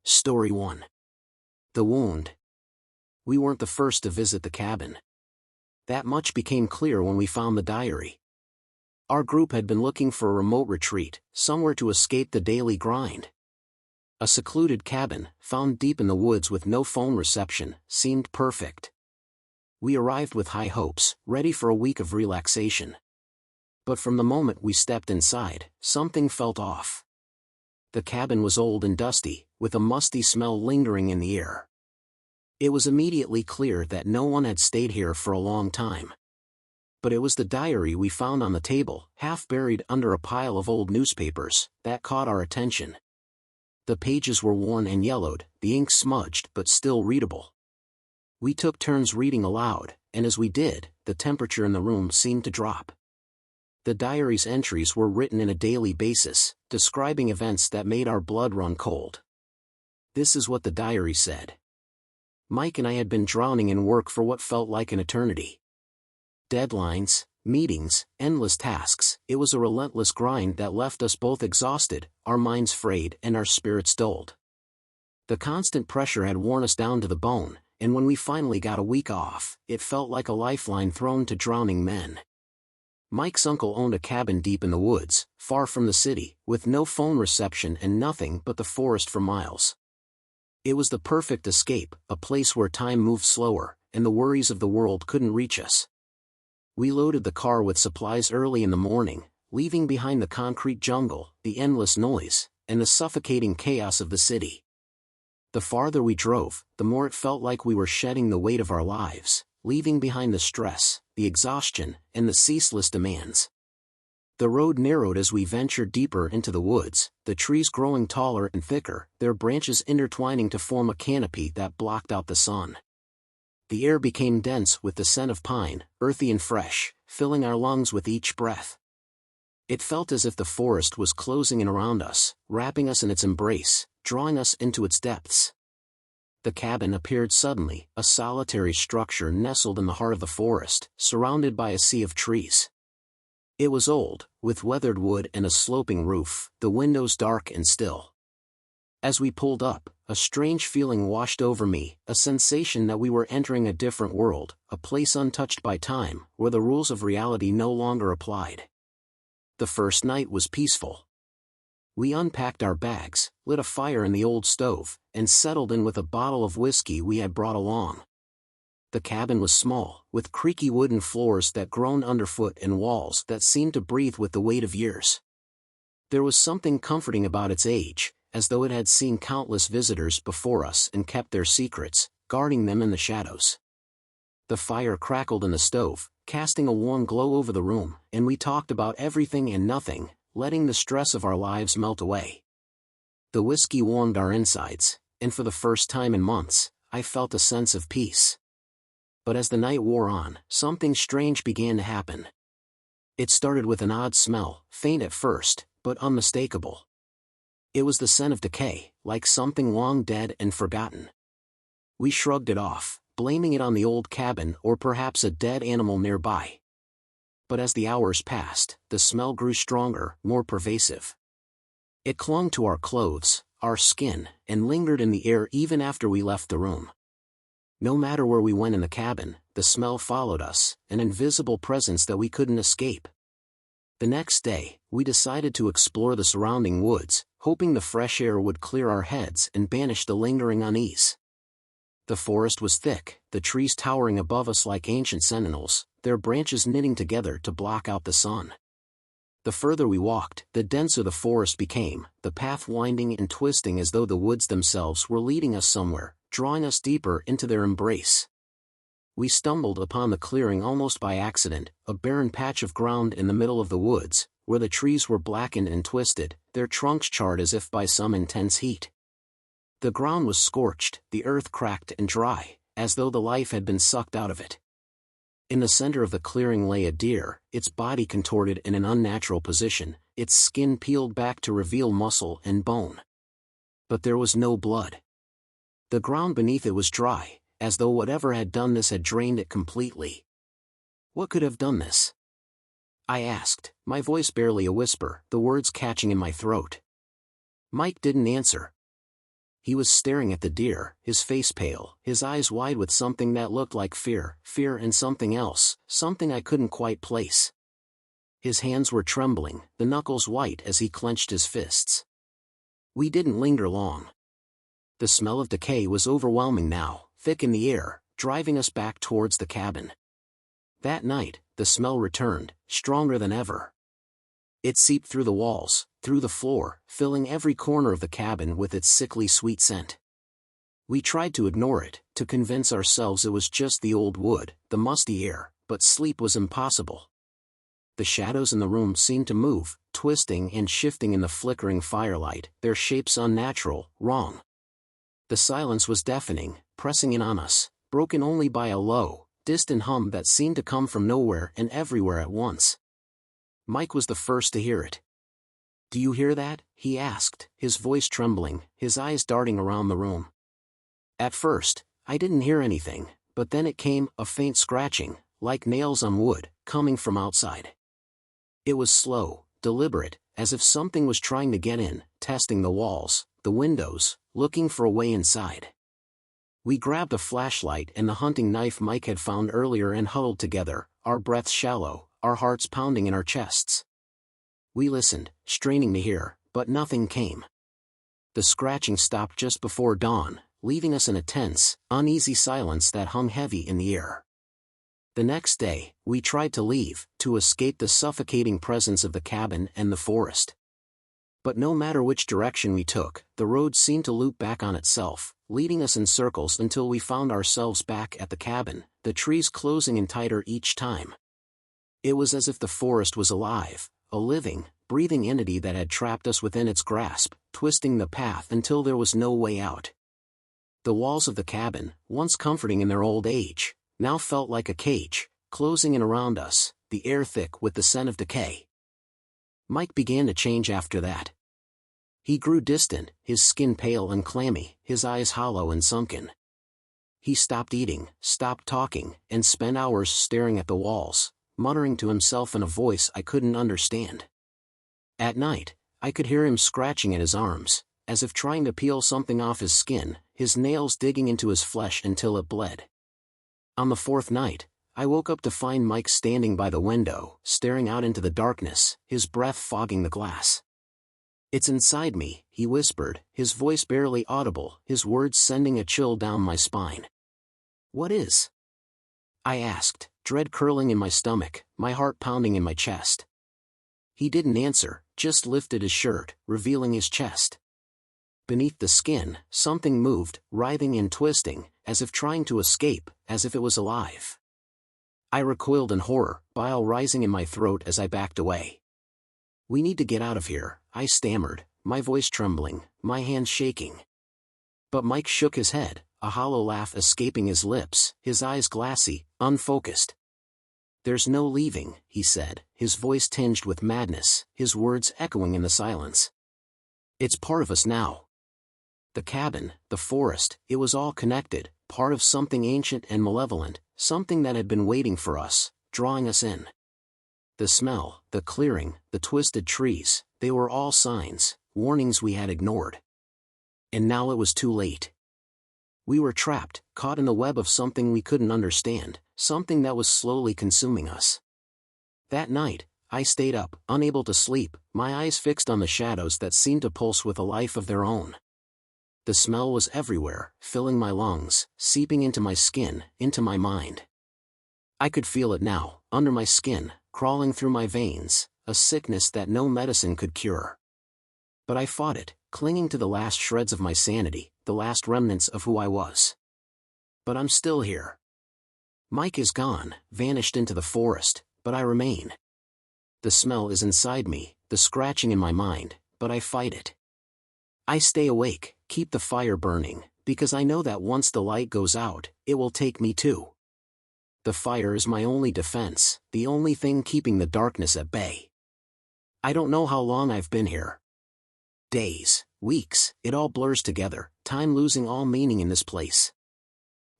Story 1. The Wound. We weren't the first to visit the cabin. That much became clear when we found the diary. Our group had been looking for a remote retreat, somewhere to escape the daily grind. A secluded cabin, found deep in the woods with no phone reception, seemed perfect. We arrived with high hopes, ready for a week of relaxation. But from the moment we stepped inside, something felt off. The cabin was old and dusty, with a musty smell lingering in the air. It was immediately clear that no one had stayed here for a long time. But it was the diary we found on the table, half buried under a pile of old newspapers, that caught our attention. The pages were worn and yellowed, the ink smudged but still readable. We took turns reading aloud, and as we did, the temperature in the room seemed to drop. The diary's entries were written in a daily basis, describing events that made our blood run cold. This is what the diary said. Mike and I had been drowning in work for what felt like an eternity. Deadlines, meetings, endless tasks, it was a relentless grind that left us both exhausted, our minds frayed and our spirits dulled. The constant pressure had worn us down to the bone, and when we finally got a week off, it felt like a lifeline thrown to drowning men. Mike's uncle owned a cabin deep in the woods, far from the city, with no phone reception and nothing but the forest for miles. It was the perfect escape, a place where time moved slower, and the worries of the world couldn't reach us. We loaded the car with supplies early in the morning, leaving behind the concrete jungle, the endless noise, and the suffocating chaos of the city. The farther we drove, the more it felt like we were shedding the weight of our lives, leaving behind the stress, the exhaustion, and the ceaseless demands. The road narrowed as we ventured deeper into the woods, the trees growing taller and thicker, their branches intertwining to form a canopy that blocked out the sun. The air became dense with the scent of pine, earthy and fresh, filling our lungs with each breath. It felt as if the forest was closing in around us, wrapping us in its embrace, drawing us into its depths. The cabin appeared suddenly, a solitary structure nestled in the heart of the forest, surrounded by a sea of trees. It was old, with weathered wood and a sloping roof, the windows dark and still. As we pulled up, a strange feeling washed over me, a sensation that we were entering a different world, a place untouched by time, where the rules of reality no longer applied. The first night was peaceful. We unpacked our bags, lit a fire in the old stove, and settled in with a bottle of whiskey we had brought along. The cabin was small, with creaky wooden floors that groaned underfoot and walls that seemed to breathe with the weight of years. There was something comforting about its age, as though it had seen countless visitors before us and kept their secrets, guarding them in the shadows. The fire crackled in the stove, casting a warm glow over the room, and we talked about everything and nothing, letting the stress of our lives melt away. The whiskey warmed our insides, and for the first time in months, I felt a sense of peace. But as the night wore on, something strange began to happen. It started with an odd smell, faint at first, but unmistakable. It was the scent of decay, like something long dead and forgotten. We shrugged it off, blaming it on the old cabin or perhaps a dead animal nearby. But as the hours passed, the smell grew stronger, more pervasive. It clung to our clothes, our skin, and lingered in the air even after we left the room. No matter where we went in the cabin, the smell followed us, an invisible presence that we couldn't escape. The next day, we decided to explore the surrounding woods, hoping the fresh air would clear our heads and banish the lingering unease. The forest was thick, the trees towering above us like ancient sentinels, their branches knitting together to block out the sun. The further we walked, the denser the forest became, the path winding and twisting as though the woods themselves were leading us somewhere, drawing us deeper into their embrace. We stumbled upon the clearing almost by accident, a barren patch of ground in the middle of the woods, where the trees were blackened and twisted, their trunks charred as if by some intense heat. The ground was scorched, the earth cracked and dry, as though the life had been sucked out of it. In the center of the clearing lay a deer, its body contorted in an unnatural position, its skin peeled back to reveal muscle and bone. But there was no blood. The ground beneath it was dry, as though whatever had done this had drained it completely. What could have done this? I asked, my voice barely a whisper, the words catching in my throat. Mike didn't answer. He was staring at the deer, his face pale, his eyes wide with something that looked like fear and something else, something I couldn't quite place. His hands were trembling, the knuckles white as he clenched his fists. We didn't linger long. The smell of decay was overwhelming now, thick in the air, driving us back towards the cabin. That night, the smell returned, stronger than ever. It seeped through the walls, through the floor, filling every corner of the cabin with its sickly sweet scent. We tried to ignore it, to convince ourselves it was just the old wood, the musty air, but sleep was impossible. The shadows in the room seemed to move, twisting and shifting in the flickering firelight, their shapes unnatural, wrong. The silence was deafening, pressing in on us, broken only by a low, distant hum that seemed to come from nowhere and everywhere at once. Mike was the first to hear it. "Do you hear that?" he asked, his voice trembling, his eyes darting around the room. At first, I didn't hear anything, but then it came, a faint scratching, like nails on wood, coming from outside. It was slow, deliberate, as if something was trying to get in, testing the walls, the windows, looking for a way inside. We grabbed a flashlight and the hunting knife Mike had found earlier and huddled together, our breaths shallow, our hearts pounding in our chests. We listened, straining to hear, but nothing came. The scratching stopped just before dawn, leaving us in a tense, uneasy silence that hung heavy in the air. The next day, we tried to leave, to escape the suffocating presence of the cabin and the forest. But no matter which direction we took, the road seemed to loop back on itself, leading us in circles until we found ourselves back at the cabin, the trees closing in tighter each time. It was as if the forest was alive, a living, breathing entity that had trapped us within its grasp, twisting the path until there was no way out. The walls of the cabin, once comforting in their old age, now felt like a cage, closing in around us, the air thick with the scent of decay. Mike began to change after that. He grew distant, his skin pale and clammy, his eyes hollow and sunken. He stopped eating, stopped talking, and spent hours staring at the walls, muttering to himself in a voice I couldn't understand. At night, I could hear him scratching at his arms, as if trying to peel something off his skin, his nails digging into his flesh until it bled. On the fourth night, I woke up to find Mike standing by the window, staring out into the darkness, his breath fogging the glass. "It's inside me," he whispered, his voice barely audible, his words sending a chill down my spine. "What is?" I asked, dread curling in my stomach, my heart pounding in my chest. He didn't answer, just lifted his shirt, revealing his chest. Beneath the skin, something moved, writhing and twisting, as if trying to escape, as if it was alive. I recoiled in horror, bile rising in my throat as I backed away. "We need to get out of here," I stammered, my voice trembling, my hands shaking. But Mike shook his head, a hollow laugh escaping his lips, his eyes glassy, unfocused. "There's no leaving," he said, his voice tinged with madness, his words echoing in the silence. "It's part of us now." The cabin, the forest, it was all connected, part of something ancient and malevolent, something that had been waiting for us, drawing us in. The smell, the clearing, the twisted trees, they were all signs, warnings we had ignored. And now it was too late. We were trapped, caught in the web of something we couldn't understand, something that was slowly consuming us. That night, I stayed up, unable to sleep, my eyes fixed on the shadows that seemed to pulse with a life of their own. The smell was everywhere, filling my lungs, seeping into my skin, into my mind. I could feel it now, under my skin, crawling through my veins, a sickness that no medicine could cure. But I fought it, clinging to the last shreds of my sanity, the last remnants of who I was. But I'm still here. Mike is gone, vanished into the forest, but I remain. The smell is inside me, the scratching in my mind, but I fight it. I stay awake, keep the fire burning, because I know that once the light goes out, it will take me too. The fire is my only defense, the only thing keeping the darkness at bay. I don't know how long I've been here. Days, weeks, it all blurs together, time losing all meaning in this place.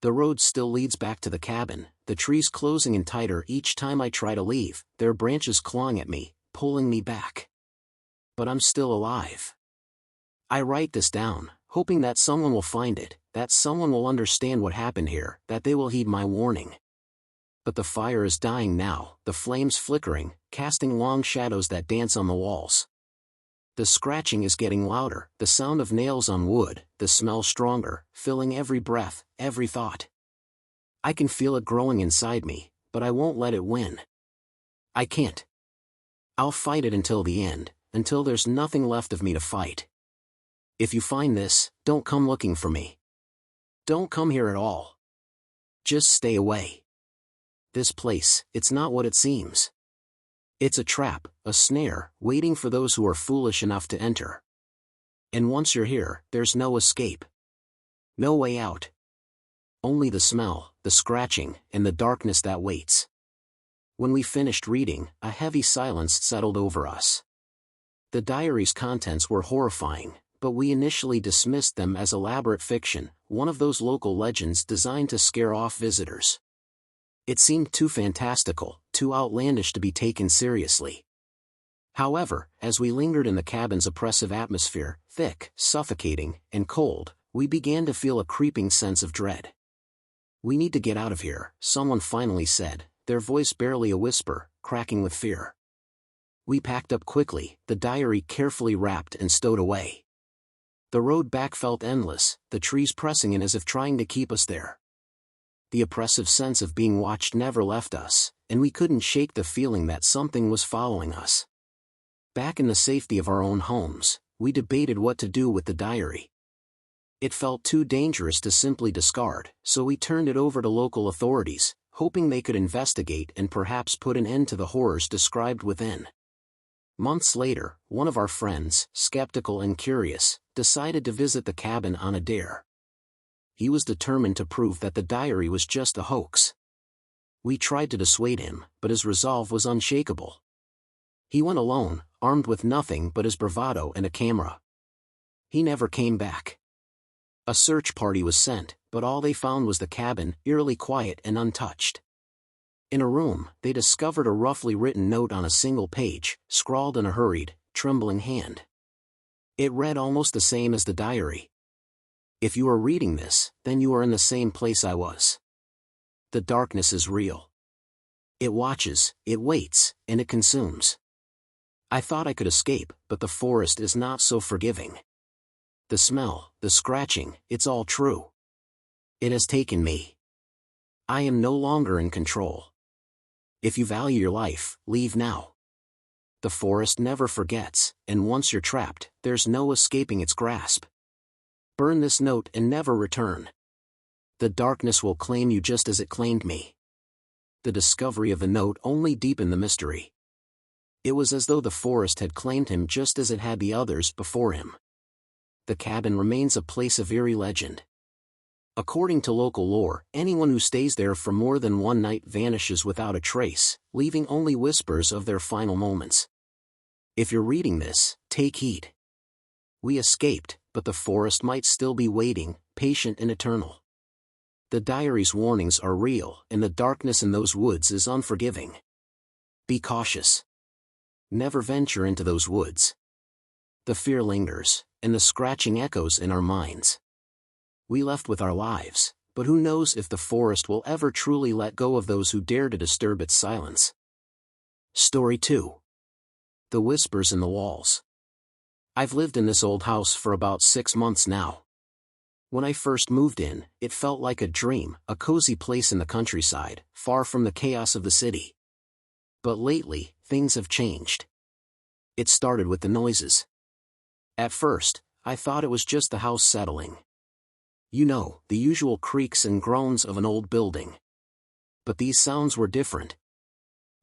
The road still leads back to the cabin, the trees closing in tighter each time I try to leave, their branches clawing at me, pulling me back. But I'm still alive. I write this down, hoping that someone will find it, that someone will understand what happened here, that they will heed my warning. But the fire is dying now, the flames flickering, casting long shadows that dance on the walls. The scratching is getting louder, the sound of nails on wood, the smell stronger, filling every breath, every thought. I can feel it growing inside me, but I won't let it win. I can't. I'll fight it until the end, until there's nothing left of me to fight. If you find this, don't come looking for me. Don't come here at all. Just stay away. This place, it's not what it seems. It's a trap, a snare, waiting for those who are foolish enough to enter. And once you're here, there's no escape. No way out. Only the smell, the scratching, and the darkness that waits. When we finished reading, a heavy silence settled over us. The diary's contents were horrifying, but we initially dismissed them as elaborate fiction, one of those local legends designed to scare off visitors. It seemed too fantastical, too outlandish to be taken seriously. However, as we lingered in the cabin's oppressive atmosphere, thick, suffocating, and cold, we began to feel a creeping sense of dread. "We need to get out of here," someone finally said, their voice barely a whisper, cracking with fear. We packed up quickly, the diary carefully wrapped and stowed away. The road back felt endless, the trees pressing in as if trying to keep us there. The oppressive sense of being watched never left us, and we couldn't shake the feeling that something was following us. Back in the safety of our own homes, we debated what to do with the diary. It felt too dangerous to simply discard, so we turned it over to local authorities, hoping they could investigate and perhaps put an end to the horrors described within. Months later, one of our friends, skeptical and curious, decided to visit the cabin on a dare. He was determined to prove that the diary was just a hoax. We tried to dissuade him, but his resolve was unshakable. He went alone, armed with nothing but his bravado and a camera. He never came back. A search party was sent, but all they found was the cabin, eerily quiet and untouched. In a room, they discovered a roughly written note on a single page, scrawled in a hurried, trembling hand. It read almost the same as the diary. "If you are reading this, then you are in the same place I was. The darkness is real. It watches, it waits, and it consumes. I thought I could escape, but the forest is not so forgiving. The smell, the scratching, it's all true. It has taken me. I am no longer in control. If you value your life, leave now. The forest never forgets, and once you're trapped, there's no escaping its grasp. Burn this note and never return. The darkness will claim you just as it claimed me." The discovery of the note only deepened the mystery. It was as though the forest had claimed him just as it had the others before him. The cabin remains a place of eerie legend. According to local lore, anyone who stays there for more than one night vanishes without a trace, leaving only whispers of their final moments. If you're reading this, take heed. We escaped, but the forest might still be waiting, patient and eternal. The diary's warnings are real, and the darkness in those woods is unforgiving. Be cautious. Never venture into those woods. The fear lingers, and the scratching echoes in our minds. We left with our lives, but who knows if the forest will ever truly let go of those who dare to disturb its silence. Story 2. The Whispers in the Walls. I've lived in this old house for about 6 months now. When I first moved in, it felt like a dream, a cozy place in the countryside, far from the chaos of the city. But lately, things have changed. It started with the noises. At first, I thought it was just the house settling. You know, the usual creaks and groans of an old building. But these sounds were different.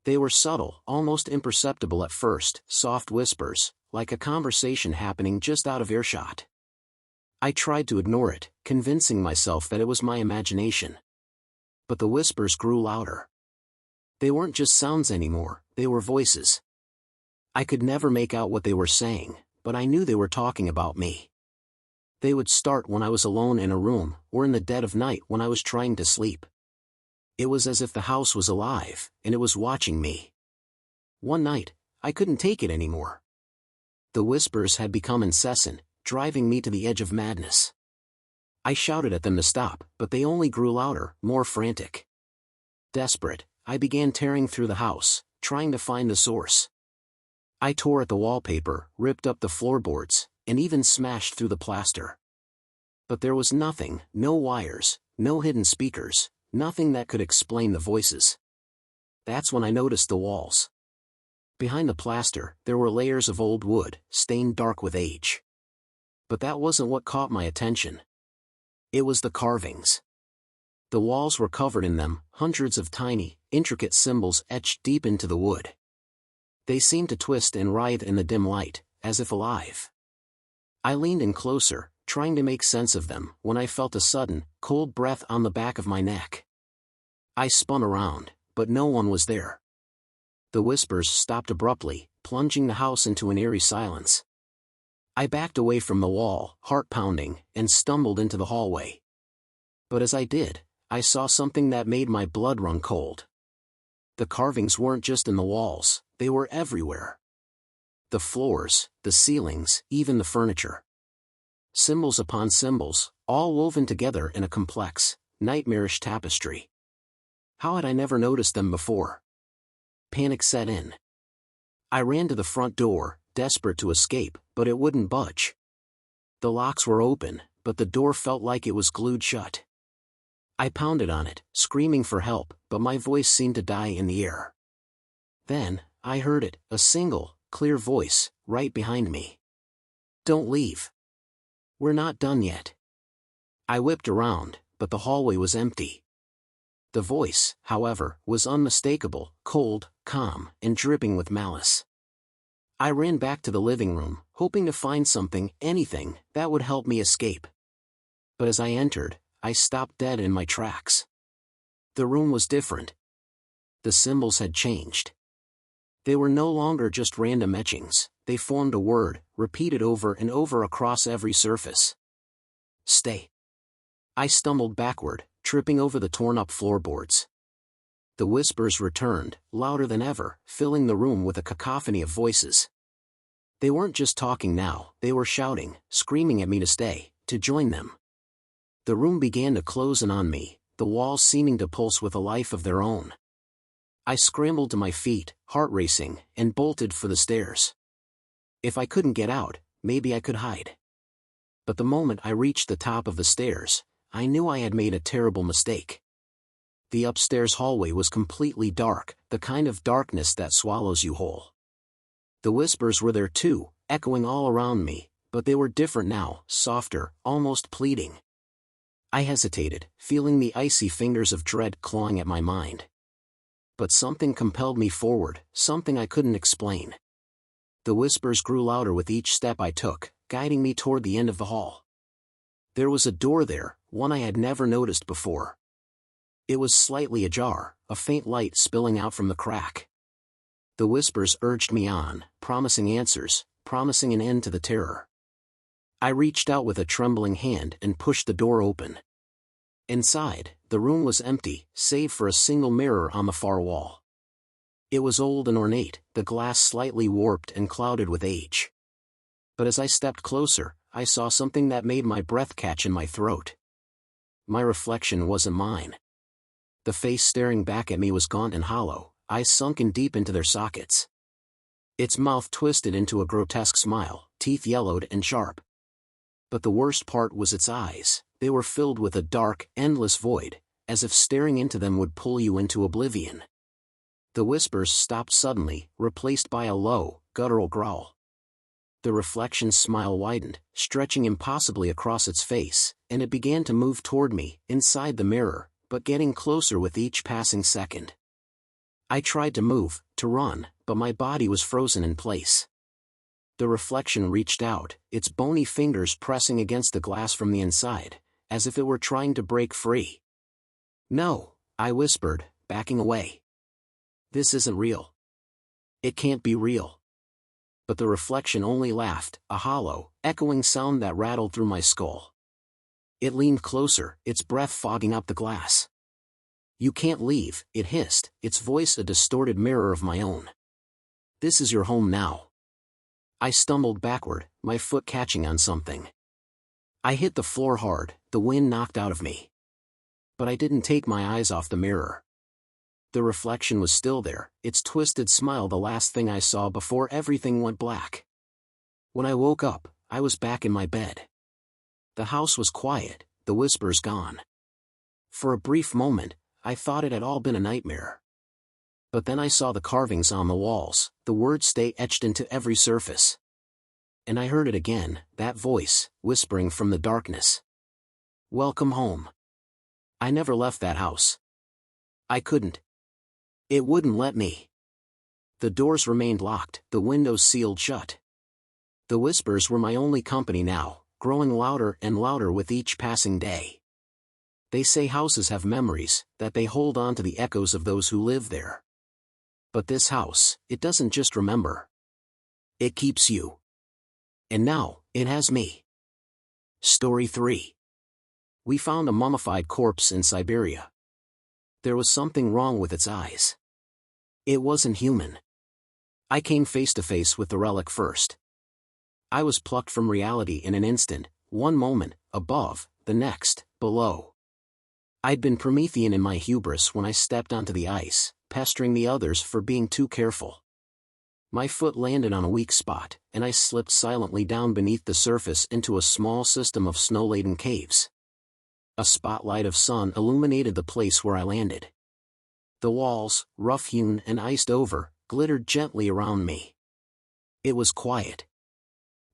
They were subtle, almost imperceptible at first, soft whispers, like a conversation happening just out of earshot. I tried to ignore it, convincing myself that it was my imagination. But the whispers grew louder. They weren't just sounds anymore, they were voices. I could never make out what they were saying, but I knew they were talking about me. They would start when I was alone in a room, or in the dead of night when I was trying to sleep. It was as if the house was alive, and it was watching me. One night, I couldn't take it anymore. The whispers had become incessant, driving me to the edge of madness. I shouted at them to stop, but they only grew louder, more frantic. Desperate, I began tearing through the house, trying to find the source. I tore at the wallpaper, ripped up the floorboards, and even smashed through the plaster. But there was nothing, no wires, no hidden speakers, nothing that could explain the voices. That's when I noticed the walls. Behind the plaster, there were layers of old wood, stained dark with age. But that wasn't what caught my attention. It was the carvings. The walls were covered in them, hundreds of tiny, intricate symbols etched deep into the wood. They seemed to twist and writhe in the dim light, as if alive. I leaned in closer, trying to make sense of them, when I felt a sudden, cold breath on the back of my neck. I spun around, but no one was there. The whispers stopped abruptly, plunging the house into an eerie silence. I backed away from the wall, heart pounding, and stumbled into the hallway. But as I did, I saw something that made my blood run cold. The carvings weren't just in the walls, they were everywhere. The floors, the ceilings, even the furniture. Symbols upon symbols, all woven together in a complex, nightmarish tapestry. How had I never noticed them before? Panic set in. I ran to the front door, desperate to escape, but it wouldn't budge. The locks were open, but the door felt like it was glued shut. I pounded on it, screaming for help, but my voice seemed to die in the air. Then, I heard it, a single, clear voice, right behind me. "Don't leave. We're not done yet." I whipped around, but the hallway was empty. The voice, however, was unmistakable, cold, calm, and dripping with malice. I ran back to the living room, hoping to find something, anything, that would help me escape. But as I entered, I stopped dead in my tracks. The room was different. The symbols had changed. They were no longer just random etchings, they formed a word, repeated over and over across every surface. "Stay." I stumbled backward, tripping over the torn-up floorboards. The whispers returned, louder than ever, filling the room with a cacophony of voices. They weren't just talking now, they were shouting, screaming at me to stay, to join them. The room began to close in on me, the walls seeming to pulse with a life of their own. I scrambled to my feet, heart racing, and bolted for the stairs. If I couldn't get out, maybe I could hide. But the moment I reached the top of the stairs, I knew I had made a terrible mistake. The upstairs hallway was completely dark, the kind of darkness that swallows you whole. The whispers were there too, echoing all around me, but they were different now, softer, almost pleading. I hesitated, feeling the icy fingers of dread clawing at my mind. But something compelled me forward, something I couldn't explain. The whispers grew louder with each step I took, guiding me toward the end of the hall. There was a door there, one I had never noticed before. It was slightly ajar, a faint light spilling out from the crack. The whispers urged me on, promising answers, promising an end to the terror. I reached out with a trembling hand and pushed the door open. Inside, the room was empty, save for a single mirror on the far wall. It was old and ornate, the glass slightly warped and clouded with age. But as I stepped closer, I saw something that made my breath catch in my throat. My reflection wasn't mine. The face staring back at me was gaunt and hollow, eyes sunken deep into their sockets. Its mouth twisted into a grotesque smile, teeth yellowed and sharp. But the worst part was its eyes. They were filled with a dark, endless void, as if staring into them would pull you into oblivion. The whispers stopped suddenly, replaced by a low, guttural growl. The reflection's smile widened, stretching impossibly across its face, and it began to move toward me, inside the mirror, but getting closer with each passing second. I tried to move, to run, but my body was frozen in place. The reflection reached out, its bony fingers pressing against the glass from the inside, as if it were trying to break free. "No," I whispered, backing away. "This isn't real. It can't be real." But the reflection only laughed, a hollow, echoing sound that rattled through my skull. It leaned closer, its breath fogging up the glass. "You can't leave," it hissed, its voice a distorted mirror of my own. "This is your home now." I stumbled backward, my foot catching on something. I hit the floor hard, the wind knocked out of me. But I didn't take my eyes off the mirror. The reflection was still there, its twisted smile the last thing I saw before everything went black. When I woke up, I was back in my bed. The house was quiet, the whispers gone. For a brief moment, I thought it had all been a nightmare. But then I saw the carvings on the walls, the words stay etched into every surface. And I heard it again, that voice, whispering from the darkness. Welcome home. I never left that house. I couldn't. It wouldn't let me. The doors remained locked, the windows sealed shut. The whispers were my only company now, growing louder and louder with each passing day. They say houses have memories, that they hold on to the echoes of those who live there. But this house, it doesn't just remember. It keeps you. And now, it has me. Story 3. We found a mummified corpse in Siberia. There was something wrong with its eyes. It wasn't human. I came face to face with the relic first. I was plucked from reality in an instant, one moment, above, the next, below. I'd been Promethean in my hubris when I stepped onto the ice, pestering the others for being too careful. My foot landed on a weak spot, and I slipped silently down beneath the surface into a small system of snow-laden caves. A spotlight of sun illuminated the place where I landed. The walls, rough-hewn and iced over, glittered gently around me. It was quiet.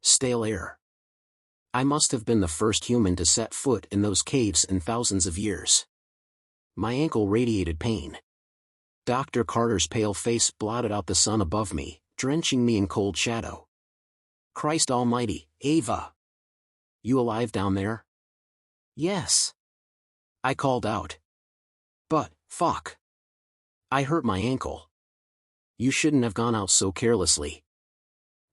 Stale air. I must have been the first human to set foot in those caves in thousands of years. My ankle radiated pain. Dr. Carter's pale face blotted out the sun above me, drenching me in cold shadow. Christ almighty, Ava! You alive down there? Yes. I called out. But, fuck. I hurt my ankle. You shouldn't have gone out so carelessly.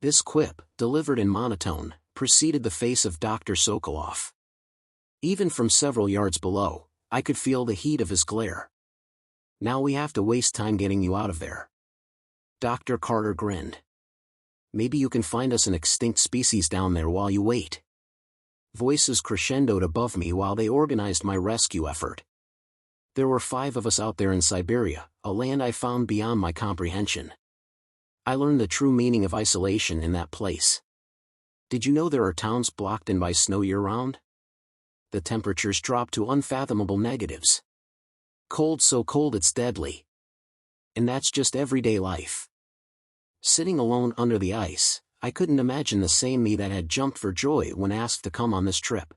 This quip, delivered in monotone, preceded the face of Dr. Sokolov. Even from several yards below, I could feel the heat of his glare. Now we have to waste time getting you out of there. Dr. Carter grinned. Maybe you can find us an extinct species down there while you wait. Voices crescendoed above me while they organized my rescue effort. There were 5 of us out there in Siberia, a land I found beyond my comprehension. I learned the true meaning of isolation in that place. Did you know there are towns blocked in by snow year-round? The temperatures drop to unfathomable negatives. Cold so cold it's deadly. And that's just everyday life. Sitting alone under the ice, I couldn't imagine the same me that had jumped for joy when asked to come on this trip.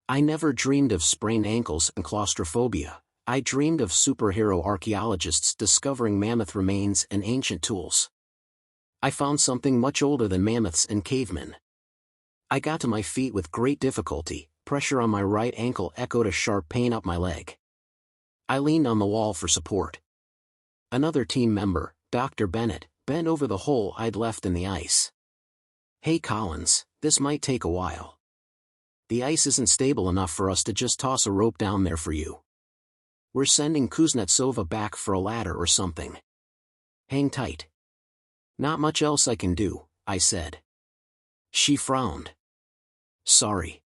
I never dreamed of sprained ankles and claustrophobia. I dreamed of superhero archaeologists discovering mammoth remains and ancient tools. I found something much older than mammoths and cavemen. I got to my feet with great difficulty, pressure on my right ankle echoed a sharp pain up my leg. I leaned on the wall for support. Another team member, Dr. Bennett, bent over the hole I'd left in the ice. Hey Collins, this might take a while. The ice isn't stable enough for us to just toss a rope down there for you. We're sending Kuznetsova back for a ladder or something. Hang tight. Not much else I can do, I said. She frowned. Sorry.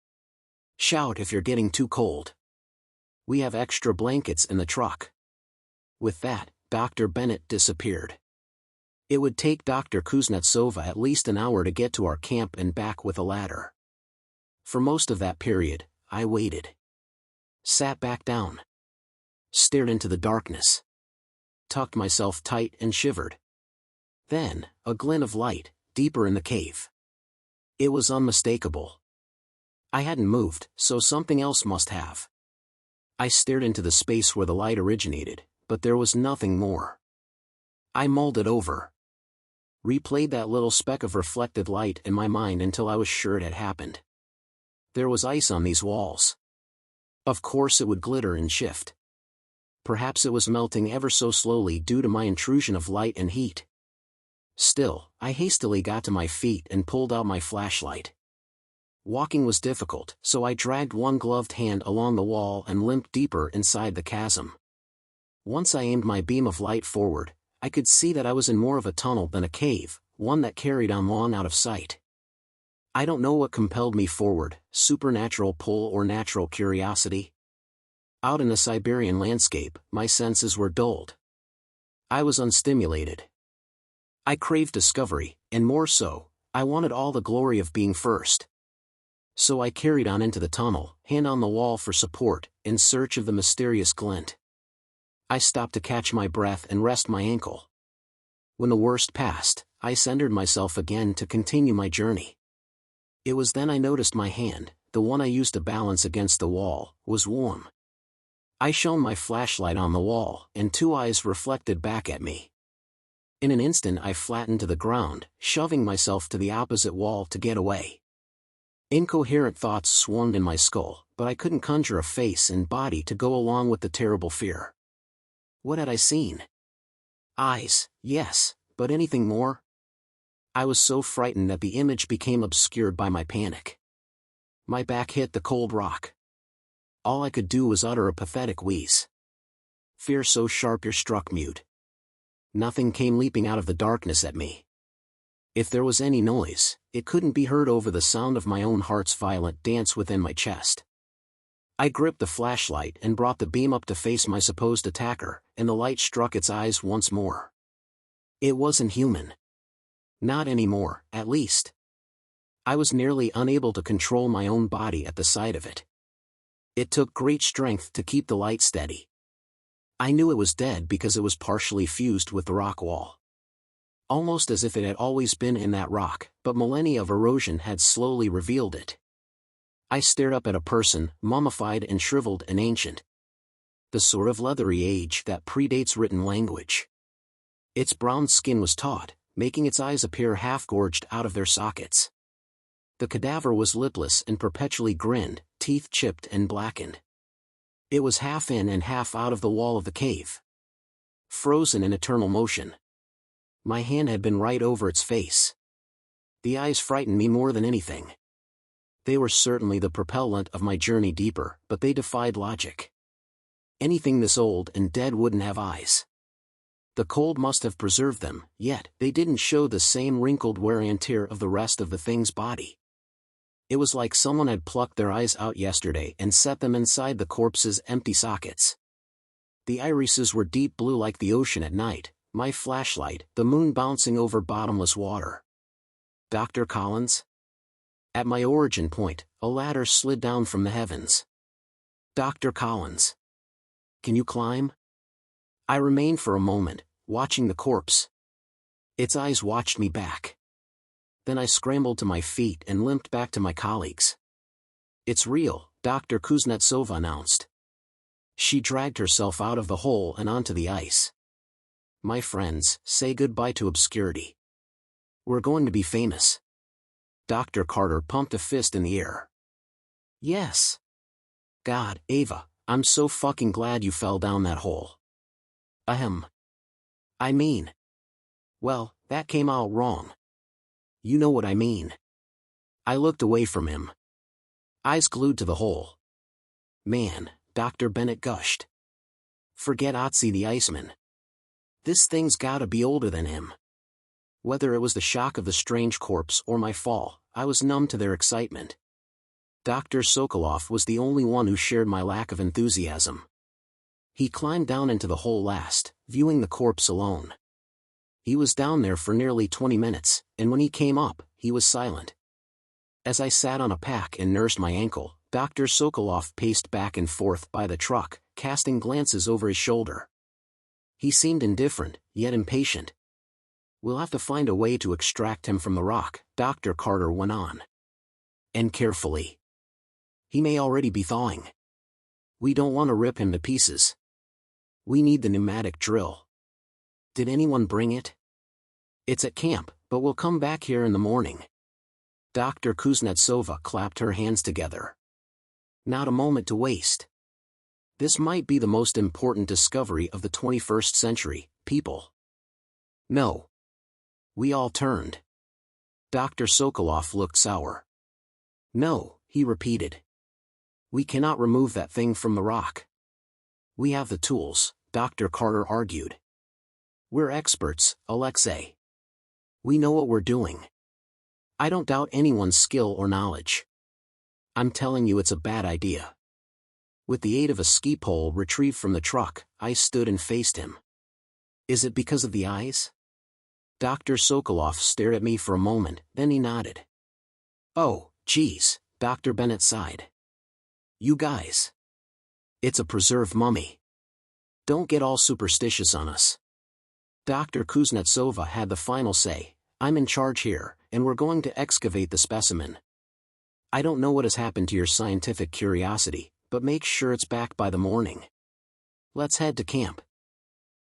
Shout if you're getting too cold. We have extra blankets in the truck. With that, Dr. Bennett disappeared. It would take Dr. Kuznetsova at least an hour to get to our camp and back with a ladder. For most of that period, I waited. Sat back down. Stared into the darkness. Tucked myself tight and shivered. Then, a glint of light, deeper in the cave. It was unmistakable. I hadn't moved, so something else must have. I stared into the space where the light originated, but there was nothing more. I mulled it over. Replayed that little speck of reflected light in my mind until I was sure it had happened. There was ice on these walls. Of course it would glitter and shift. Perhaps it was melting ever so slowly due to my intrusion of light and heat. Still, I hastily got to my feet and pulled out my flashlight. Walking was difficult, so I dragged one gloved hand along the wall and limped deeper inside the chasm. Once I aimed my beam of light forward, I could see that I was in more of a tunnel than a cave, one that carried on long out of sight. I don't know what compelled me forward, supernatural pull or natural curiosity. Out in the Siberian landscape, my senses were dulled. I was unstimulated. I craved discovery, and more so, I wanted all the glory of being first. So I carried on into the tunnel, hand on the wall for support, in search of the mysterious glint. I stopped to catch my breath and rest my ankle. When the worst passed, I centered myself again to continue my journey. It was then I noticed my hand, the one I used to balance against the wall, was warm. I shone my flashlight on the wall, and two eyes reflected back at me. In an instant I flattened to the ground, shoving myself to the opposite wall to get away. Incoherent thoughts swarmed in my skull, but I couldn't conjure a face and body to go along with the terrible fear. What had I seen? Eyes, yes, but anything more? I was so frightened that the image became obscured by my panic. My back hit the cold rock. All I could do was utter a pathetic wheeze. Fear so sharp you're struck mute. Nothing came leaping out of the darkness at me. If there was any noise, it couldn't be heard over the sound of my own heart's violent dance within my chest. I gripped the flashlight and brought the beam up to face my supposed attacker, and the light struck its eyes once more. It wasn't human. Not anymore, at least. I was nearly unable to control my own body at the sight of it. It took great strength to keep the light steady. I knew it was dead because it was partially fused with the rock wall. Almost as if it had always been in that rock, but millennia of erosion had slowly revealed it. I stared up at a person, mummified and shriveled and ancient. The sort of leathery age that predates written language. Its brown skin was taut, making its eyes appear half-gorged out of their sockets. The cadaver was lipless and perpetually grinned, teeth chipped and blackened. It was half in and half out of the wall of the cave. Frozen in eternal motion. My hand had been right over its face. The eyes frightened me more than anything. They were certainly the propellant of my journey deeper, but they defied logic. Anything this old and dead wouldn't have eyes. The cold must have preserved them, yet they didn't show the same wrinkled wear and tear of the rest of the thing's body. It was like someone had plucked their eyes out yesterday and set them inside the corpse's empty sockets. The irises were deep blue like the ocean at night, my flashlight, the moon bouncing over bottomless water. Dr. Collins? At my origin point, a ladder slid down from the heavens. Dr. Collins. Can you climb? I remained for a moment, watching the corpse. Its eyes watched me back. Then I scrambled to my feet and limped back to my colleagues. It's real, Dr. Kuznetsova announced. She dragged herself out of the hole and onto the ice. My friends, say goodbye to obscurity. We're going to be famous. Dr. Carter pumped a fist in the air. Yes. God, Ava, I'm so fucking glad you fell down that hole. Ahem. I mean. Well, that came out wrong. You know what I mean. I looked away from him. Eyes glued to the hole. Man, Dr. Bennett gushed. Forget Otzi the Iceman. This thing's gotta be older than him. Whether it was the shock of the strange corpse or my fall, I was numb to their excitement. Dr. Sokolov was the only one who shared my lack of enthusiasm. He climbed down into the hole last, viewing the corpse alone. He was down there for nearly 20 minutes, and when he came up, he was silent. As I sat on a pack and nursed my ankle, Dr. Sokolov paced back and forth by the truck, casting glances over his shoulder. He seemed indifferent, yet impatient. We'll have to find a way to extract him from the rock, Dr. Carter went on. And carefully. He may already be thawing. We don't want to rip him to pieces. We need the pneumatic drill. Did anyone bring it? It's at camp, but we'll come back here in the morning. Dr. Kuznetsova clapped her hands together. Not a moment to waste. This might be the most important discovery of the 21st century, people. No. We all turned. Dr. Sokolov looked sour. No, he repeated. We cannot remove that thing from the rock. We have the tools, Dr. Carter argued. We're experts, Alexei. We know what we're doing. I don't doubt anyone's skill or knowledge. I'm telling you it's a bad idea. With the aid of a ski pole retrieved from the truck, I stood and faced him. Is it because of the eyes? Dr. Sokolov stared at me for a moment, then he nodded. Oh, geez, Dr. Bennett sighed. You guys. It's a preserved mummy. Don't get all superstitious on us. Dr. Kuznetsova had the final say. I'm in charge here, and we're going to excavate the specimen. I don't know what has happened to your scientific curiosity, but make sure it's back by the morning. Let's head to camp.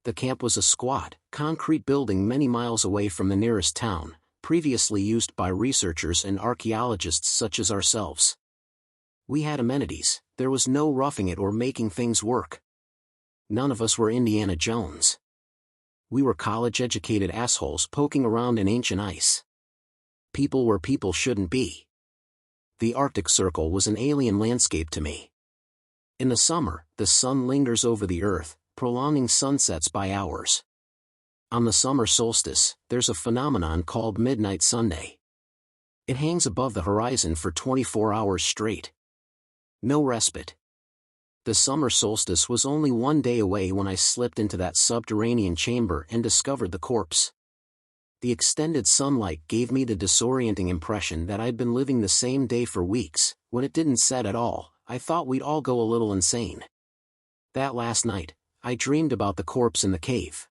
The camp was a squat, concrete building many miles away from the nearest town, previously used by researchers and archaeologists such as ourselves. We had amenities, there was no roughing it or making things work. None of us were Indiana Jones. We were college-educated assholes poking around in ancient ice. People where people shouldn't be. The Arctic Circle was an alien landscape to me. In the summer, the sun lingers over the earth, prolonging sunsets by hours. On the summer solstice, there's a phenomenon called Midnight Sunday. It hangs above the horizon for 24 hours straight. No respite. The summer solstice was only one day away when I slipped into that subterranean chamber and discovered the corpse. The extended sunlight gave me the disorienting impression that I'd been living the same day for weeks. When it didn't set at all, I thought we'd all go a little insane. That last night, I dreamed about the corpse in the cave.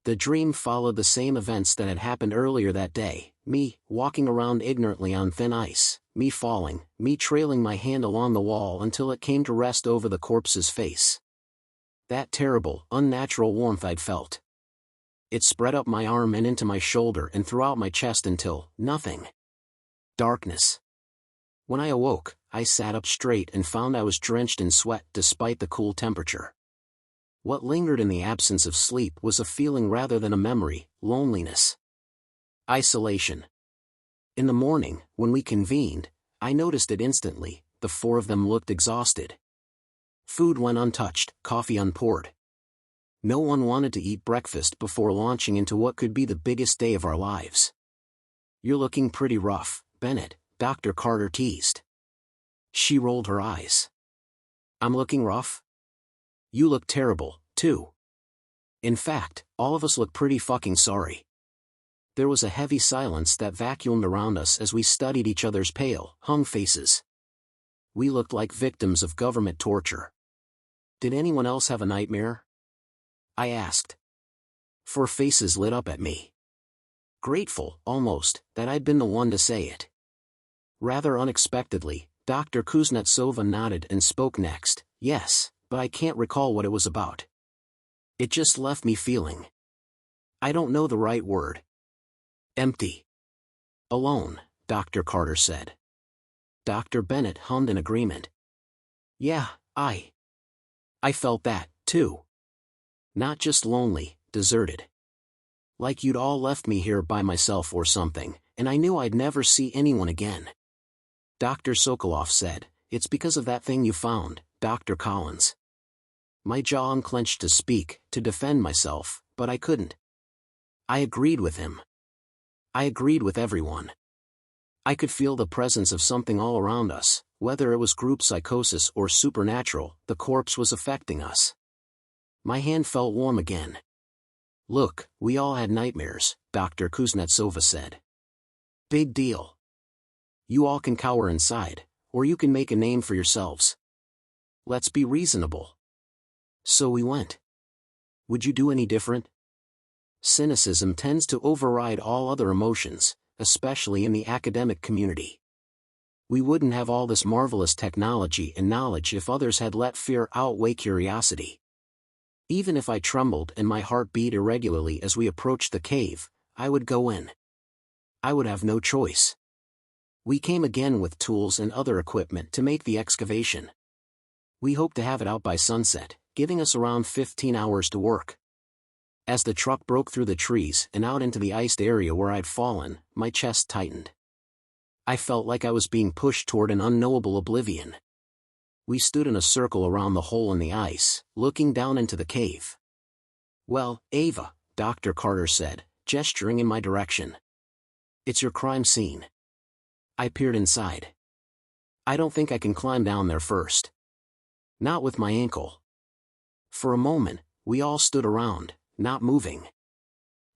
The dream followed the same events that had happened earlier that day, me walking around ignorantly on thin ice, me falling, me trailing my hand along the wall until it came to rest over the corpse's face. That terrible, unnatural warmth I'd felt. It spread up my arm and into my shoulder and throughout my chest until, nothing. Darkness. When I awoke, I sat up straight and found I was drenched in sweat despite the cool temperature. What lingered in the absence of sleep was a feeling rather than a memory, loneliness. Isolation. In the morning, when we convened, I noticed it instantly, the four of them looked exhausted. Food went untouched, coffee unpoured. No one wanted to eat breakfast before launching into what could be the biggest day of our lives. You're looking pretty rough, Bennett, Dr. Carter teased. She rolled her eyes. I'm looking rough? You look terrible, too. In fact, all of us look pretty fucking sorry. There was a heavy silence that vacuumed around us as we studied each other's pale, hung faces. We looked like victims of government torture. Did anyone else have a nightmare? I asked. Four faces lit up at me. Grateful, almost, that I'd been the one to say it. Rather unexpectedly, Dr. Kuznetsova nodded and spoke next. Yes, but I can't recall what it was about. It just left me feeling. I don't know the right word. Empty. Alone, Dr. Carter said. Dr. Bennett hummed in agreement. Yeah, I felt that, too. Not just lonely, deserted. Like you'd all left me here by myself or something, and I knew I'd never see anyone again. Dr. Sokolov said, it's because of that thing you found, Dr. Collins. My jaw unclenched to speak, to defend myself, but I couldn't. I agreed with him. I agreed with everyone. I could feel the presence of something all around us, whether it was group psychosis or supernatural, the corpse was affecting us. My hand felt warm again. Look, we all had nightmares, Dr. Kuznetsova said. Big deal. You all can cower inside, or you can make a name for yourselves. Let's be reasonable. So we went. Would you do any different? Cynicism tends to override all other emotions, especially in the academic community. We wouldn't have all this marvelous technology and knowledge if others had let fear outweigh curiosity. Even if I trembled and my heart beat irregularly as we approached the cave, I would go in. I would have no choice. We came again with tools and other equipment to make the excavation. We hoped to have it out by sunset, giving us around 15 hours to work. As the truck broke through the trees and out into the iced area where I'd fallen, my chest tightened. I felt like I was being pushed toward an unknowable oblivion. We stood in a circle around the hole in the ice, looking down into the cave. Well, Ava, Dr. Carter said, gesturing in my direction. "It's your crime scene." I peered inside. "I don't think I can climb down there first. Not with my ankle." For a moment, we all stood around, not moving.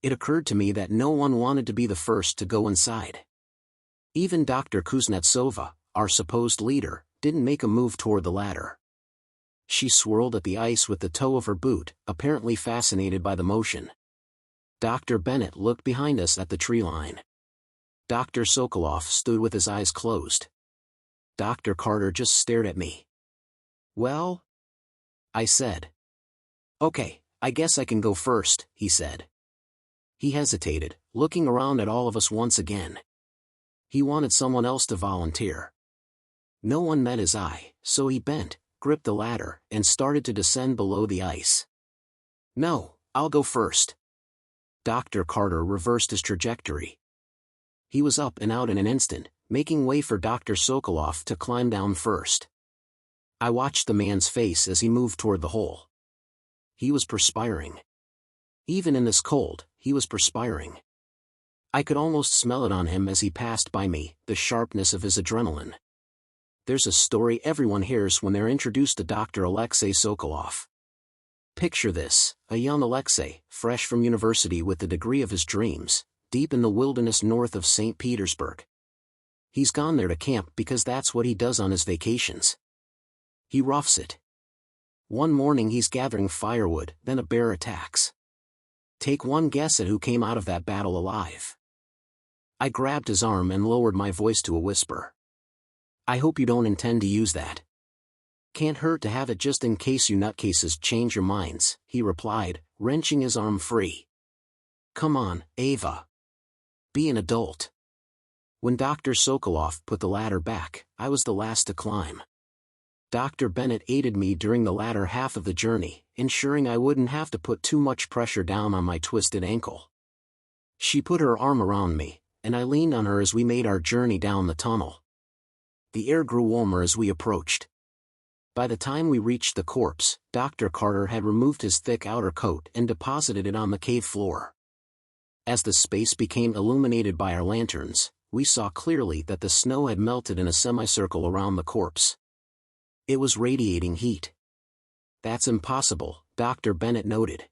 It occurred to me that no one wanted to be the first to go inside. Even Dr. Kuznetsova, our supposed leader, didn't make a move toward the ladder. She swirled at the ice with the toe of her boot, apparently fascinated by the motion. Dr. Bennett looked behind us at the tree line. Dr. Sokolov stood with his eyes closed. Dr. Carter just stared at me. "Well?" I said. "Okay, I guess I can go first," he said. He hesitated, looking around at all of us once again. He wanted someone else to volunteer. No one met his eye, so he bent, gripped the ladder, and started to descend below the ice. "No, I'll go first." Dr. Carter reversed his trajectory. He was up and out in an instant, making way for Dr. Sokolov to climb down first. I watched the man's face as he moved toward the hole. He was perspiring. Even in this cold, he was perspiring. I could almost smell it on him as he passed by me, the sharpness of his adrenaline. There's a story everyone hears when they're introduced to Dr. Alexei Sokolov. Picture this, a young Alexei, fresh from university with the degree of his dreams, deep in the wilderness north of St. Petersburg. He's gone there to camp because that's what he does on his vacations. He roughs it. One morning he's gathering firewood, then a bear attacks. Take one guess at who came out of that battle alive. I grabbed his arm and lowered my voice to a whisper. "I hope you don't intend to use that." "Can't hurt to have it just in case you nutcases change your minds," he replied, wrenching his arm free. "Come on, Ava. Be an adult." When Dr. Sokolov put the ladder back, I was the last to climb. Dr. Bennett aided me during the latter half of the journey, ensuring I wouldn't have to put too much pressure down on my twisted ankle. She put her arm around me, and I leaned on her as we made our journey down the tunnel. The air grew warmer as we approached. By the time we reached the corpse, Dr. Carter had removed his thick outer coat and deposited it on the cave floor. As the space became illuminated by our lanterns, we saw clearly that the snow had melted in a semicircle around the corpse. It was radiating heat. "That's impossible," Dr. Bennett noted.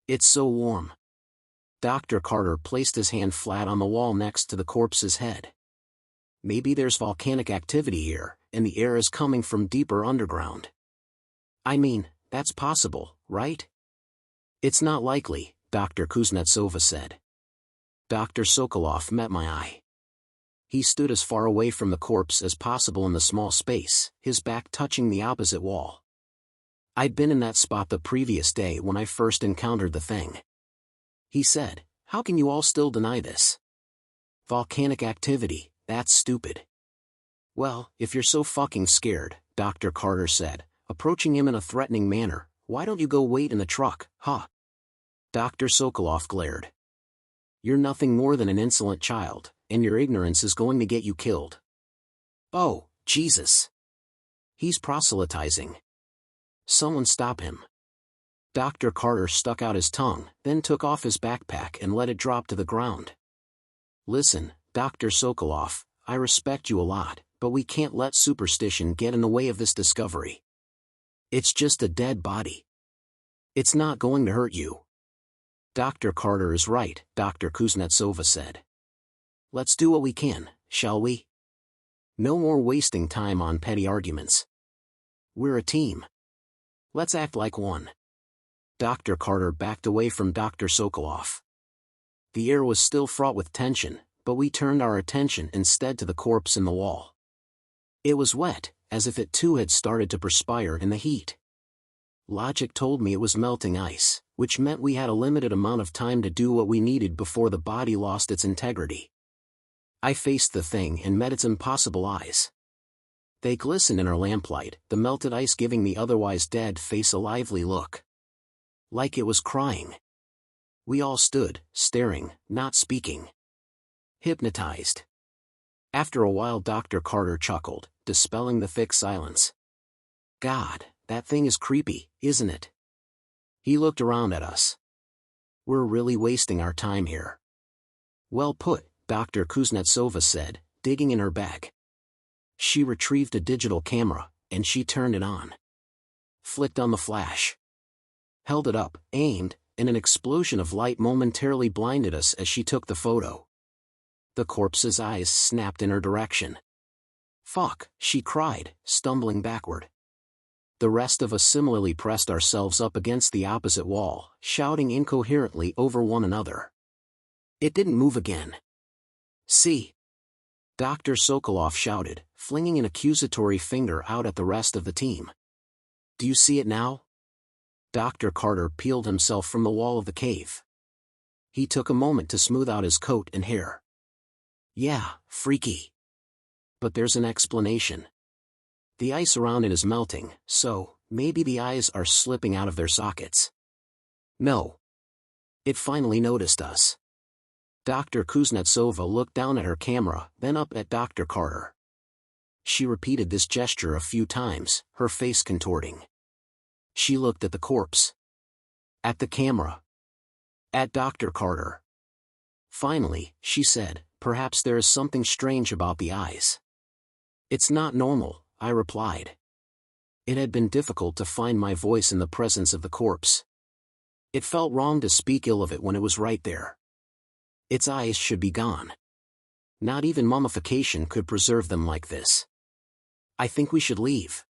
"It's so warm." Dr. Carter placed his hand flat on the wall next to the corpse's head. "Maybe there's volcanic activity here, and the air is coming from deeper underground." "I mean, that's possible, right?" "It's not likely," Dr. Kuznetsova said. Dr. Sokolov met my eye. He stood as far away from the corpse as possible in the small space, his back touching the opposite wall. I'd been in that spot the previous day when I first encountered the thing. He said, "How can you all still deny this? Volcanic activity, that's stupid." "Well, if you're so fucking scared," Dr. Carter said, approaching him in a threatening manner, "why don't you go wait in the truck, huh?" Dr. Sokolov glared. "You're nothing more than an insolent child, and your ignorance is going to get you killed." "Oh, Jesus. He's proselytizing. Someone stop him." Dr. Carter stuck out his tongue, then took off his backpack and let it drop to the ground. "Listen, Dr. Sokolov, I respect you a lot, but we can't let superstition get in the way of this discovery. It's just a dead body. It's not going to hurt you." "Dr. Carter is right," Dr. Kuznetsova said. "Let's do what we can, shall we? No more wasting time on petty arguments. We're a team. Let's act like one." Dr. Carter backed away from Dr. Sokolov. The air was still fraught with tension, but we turned our attention instead to the corpse in the wall. It was wet, as if it too had started to perspire in the heat. Logic told me it was melting ice, which meant we had a limited amount of time to do what we needed before the body lost its integrity. I faced the thing and met its impossible eyes. They glistened in our lamplight, the melted ice giving the otherwise dead face a lively look. Like it was crying. We all stood, staring, not speaking. Hypnotized. After a while Dr. Carter chuckled, dispelling the thick silence. "God, that thing is creepy, isn't it?" He looked around at us. We're really wasting our time here. Well put, Dr. Kuznetsova said, digging in her bag. She retrieved a digital camera, and she turned it on. Flicked on the flash. Held it up, aimed, and an explosion of light momentarily blinded us as she took the photo. The corpse's eyes snapped in her direction. Fuck, she cried, stumbling backward. The rest of us similarly pressed ourselves up against the opposite wall, shouting incoherently over one another. It didn't move again. See? Dr. Sokolov shouted, flinging an accusatory finger out at the rest of the team. Do you see it now? Dr. Carter peeled himself from the wall of the cave. He took a moment to smooth out his coat and hair. Yeah, freaky. But there's an explanation. The ice around it is melting, so maybe the eyes are slipping out of their sockets. No. It finally noticed us. Dr. Kuznetsova looked down at her camera, then up at Dr. Carter. She repeated this gesture a few times, her face contorting. She looked at the corpse. At the camera. At Dr. Carter. Finally, she said, perhaps there is something strange about the eyes. It's not normal, I replied. It had been difficult to find my voice in the presence of the corpse. It felt wrong to speak ill of it when it was right there. Its eyes should be gone. Not even mummification could preserve them like this. I think we should leave.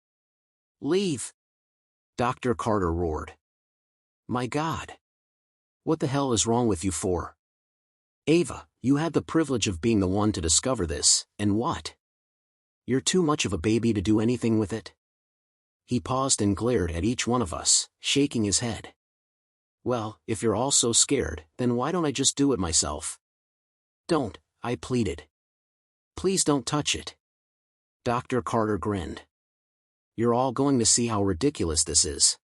Leave? Dr. Carter roared. My God. What the hell is wrong with you four? Ava, you had the privilege of being the one to discover this, and what? You're too much of a baby to do anything with it? He paused and glared at each one of us, shaking his head. Well, if you're all so scared, then why don't I just do it myself? Don't, I pleaded. Please don't touch it. Dr. Carter grinned. You're all going to see how ridiculous this is.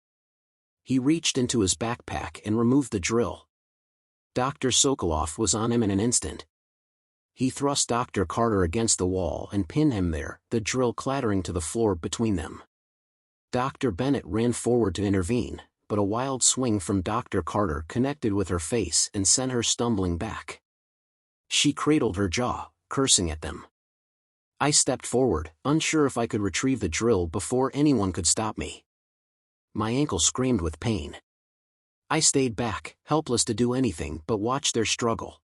He reached into his backpack and removed the drill. Dr. Sokolov was on him in an instant. He thrust Dr. Carter against the wall and pinned him there, the drill clattering to the floor between them. Dr. Bennett ran forward to intervene, but a wild swing from Dr. Carter connected with her face and sent her stumbling back. She cradled her jaw, cursing at them. I stepped forward, unsure if I could retrieve the drill before anyone could stop me. My ankle screamed with pain. I stayed back, helpless to do anything but watch their struggle.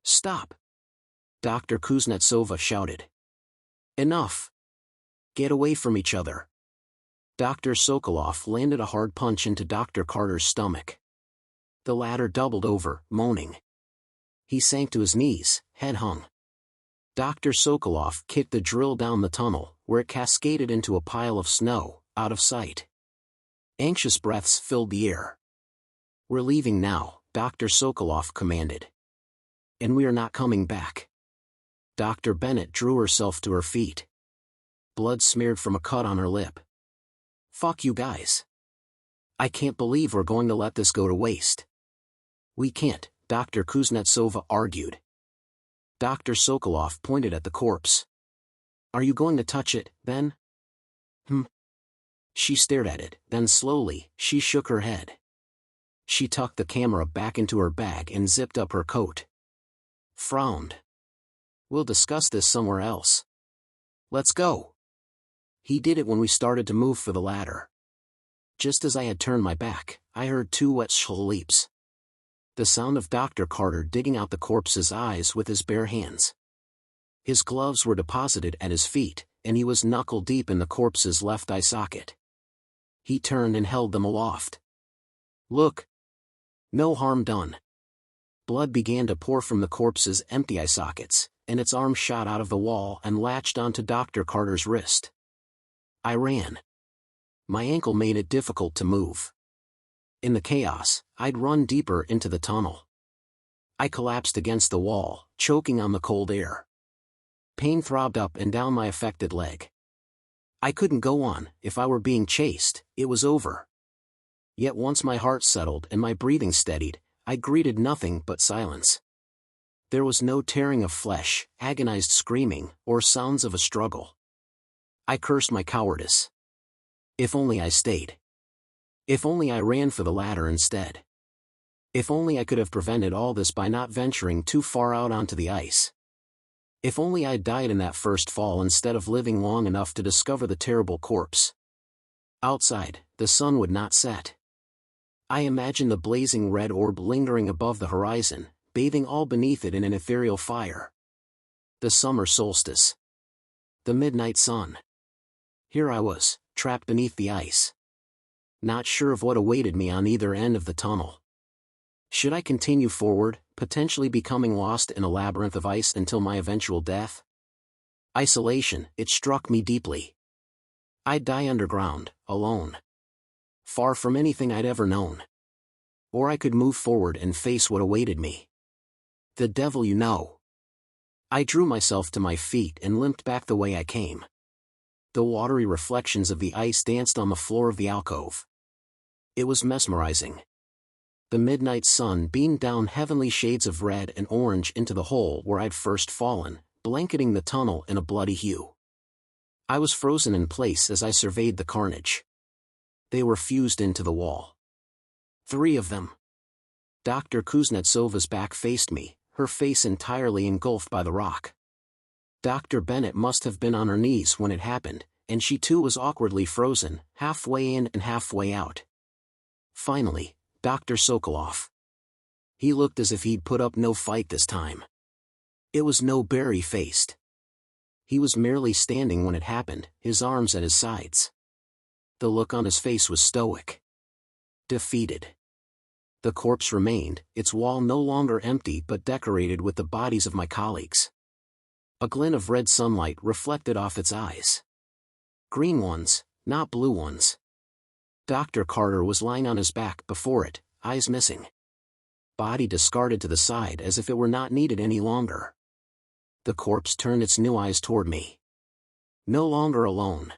Stop! Dr. Kuznetsova shouted. Enough! Get away from each other. Dr. Sokolov landed a hard punch into Dr. Carter's stomach. The latter doubled over, moaning. He sank to his knees, head hung. Dr. Sokolov kicked the drill down the tunnel, where it cascaded into a pile of snow, out of sight. Anxious breaths filled the air. We're leaving now, Dr. Sokolov commanded. And we are not coming back. Dr. Bennett drew herself to her feet. Blood smeared from a cut on her lip. Fuck you guys. I can't believe we're going to let this go to waste. We can't, Dr. Kuznetsova argued. Dr. Sokolov pointed at the corpse. Are you going to touch it, then? She stared at it, then slowly, she shook her head. She tucked the camera back into her bag and zipped up her coat. Frowned. We'll discuss this somewhere else. Let's go. He did it when we started to move for the ladder. Just as I had turned my back, I heard two wet leaps. The sound of Dr. Carter digging out the corpse's eyes with his bare hands. His gloves were deposited at his feet, and he was knuckle-deep in the corpse's left eye socket. He turned and held them aloft. Look. No harm done. Blood began to pour from the corpse's empty eye sockets, and its arm shot out of the wall and latched onto Dr. Carter's wrist. I ran. My ankle made it difficult to move. In the chaos, I'd run deeper into the tunnel. I collapsed against the wall, choking on the cold air. Pain throbbed up and down my affected leg. I couldn't go on. If I were being chased, it was over. Yet once my heart settled and my breathing steadied, I greeted nothing but silence. There was no tearing of flesh, agonized screaming, or sounds of a struggle. I cursed my cowardice. If only I stayed. If only I ran for the ladder instead. If only I could have prevented all this by not venturing too far out onto the ice. If only I'd died in that first fall instead of living long enough to discover the terrible corpse. Outside, the sun would not set. I imagined the blazing red orb lingering above the horizon, bathing all beneath it in an ethereal fire. The summer solstice. The midnight sun. Here I was, trapped beneath the ice. Not sure of what awaited me on either end of the tunnel. Should I continue forward, potentially becoming lost in a labyrinth of ice until my eventual death? Isolation, it struck me deeply. I'd die underground, alone. Far from anything I'd ever known. Or I could move forward and face what awaited me. The devil you know. I drew myself to my feet and limped back the way I came. The watery reflections of the ice danced on the floor of the alcove. It was mesmerizing. The midnight sun beamed down heavenly shades of red and orange into the hole where I'd first fallen, blanketing the tunnel in a bloody hue. I was frozen in place as I surveyed the carnage. They were fused into the wall. 3 of them. Dr. Kuznetsova's back faced me, her face entirely engulfed by the rock. Dr. Bennett must have been on her knees when it happened, and she too was awkwardly frozen, halfway in and halfway out. Finally, Dr. Sokolov. He looked as if he'd put up no fight this time. It was no Barry-faced. He was merely standing when it happened, his arms at his sides. The look on his face was stoic. Defeated. The corpse remained, its wall no longer empty but decorated with the bodies of my colleagues. A glint of red sunlight reflected off its eyes. Green ones, not blue ones. Dr. Carter was lying on his back before it, eyes missing. Body discarded to the side as if it were not needed any longer. The corpse turned its new eyes toward me. No longer alone.